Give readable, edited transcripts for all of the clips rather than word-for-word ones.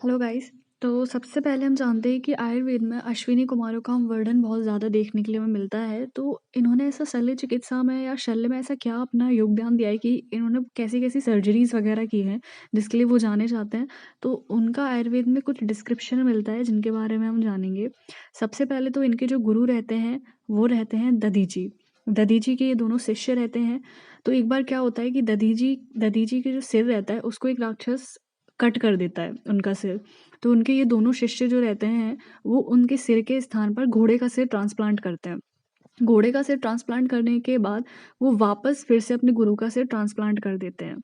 Hello guys. तो सबसे पहले हम जानते हैं कि आयुर्वेद में अश्विनी कुमारों का वर्णन बहुत ज़्यादा देखने के लिए हमें मिलता है। तो इन्होंने ऐसा शल्य चिकित्सा में या शल्य में ऐसा क्या अपना योगदान दिया है कि इन्होंने कैसी-कैसी सर्जरीज़ वगैरह की हैं, जिसके लिए वो जाने जाते हैं। तो उनका आयुर्वेद में कुछ डिस्क्रिप्शन मिलता है जिनके बारे में हम जानेंगे। सबसे पहले तो इनके जो गुरु रहते हैं, वो रहते हैं दधीची। दधीची के ये दोनों शिष्य रहते हैं। तो एक बार क्या होता है कि दधीची के जो सिर रहता है उसको एक राक्षस कट कर देता है उनका सिर। तो उनके ये दोनों शिष्य जो रहते हैं, वो उनके सिर के स्थान पर घोड़े का सिर ट्रांसप्लांट करते हैं। घोड़े का सिर ट्रांसप्लांट करने के बाद वो वापस फिर से अपने गुरु का सिर ट्रांसप्लांट कर देते हैं।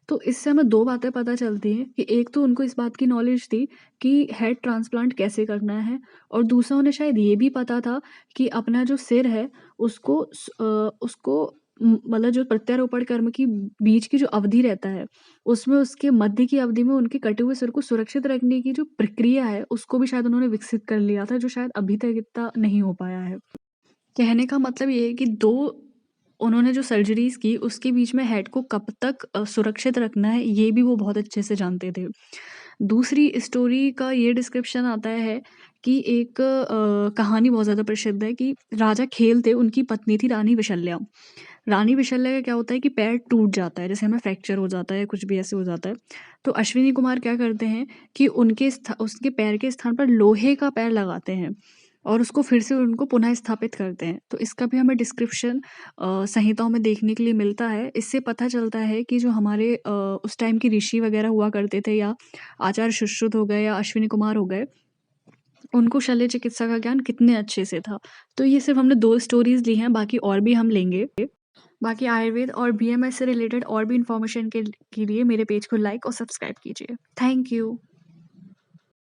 तो इससे हमें 2 बातें पता चलती हैं कि एक तो उनको इस बात की नॉलेज थी कि हेड ट्रांसप्लांट कैसे करना है, और दूसरा उन्हें शायद ये भी पता था कि अपना जो सिर है उसको मतलब जो प्रत्यारोपण कर्म की बीच की जो अवधि रहता है, उसमें उसके मध्य की अवधि में उनके कटे हुए सिर को सुरक्षित रखने की जो प्रक्रिया है, उसको भी शायद उन्होंने विकसित कर लिया था, जो शायद अभी तक इतना नहीं हो पाया है। कहने का मतलब ये है कि 2 उन्होंने जो सर्जरीज़ की, उसके बीच में हेड को कब तक सुरक्षित रखना है, ये भी वो बहुत अच्छे से जानते थे। दूसरी स्टोरी का ये डिस्क्रिप्शन आता है कि एक कहानी बहुत ज़्यादा प्रसिद्ध है कि राजा खेल थे, उनकी पत्नी थी रानी विशल्या। रानी विशल्या का क्या होता है कि पैर टूट जाता है, जैसे हमें फ्रैक्चर हो जाता है, कुछ भी ऐसे हो जाता है। तो अश्विनी कुमार क्या करते हैं कि उसके पैर के स्थान पर लोहे का पैर लगाते हैं और उसको फिर से उनको पुनः स्थापित करते हैं। तो इसका भी हमें डिस्क्रिप्शन संहिताओं में देखने के लिए मिलता है। इससे पता चलता है कि जो हमारे उस टाइम के ऋषि वगैरह हुआ करते थे, या आचार्य सुश्रुत हो गए या अश्विनी कुमार हो गए, उनको शल्य चिकित्सा का ज्ञान कितने अच्छे से था। तो ये सिर्फ़ हमने 2 स्टोरीज़ ली हैं, बाकी और भी हम लेंगे। बाकी आयुर्वेद और बीएमएस से रिलेटेड और भी इन्फॉर्मेशन के लिए मेरे पेज को लाइक और सब्सक्राइब कीजिए। Thank you.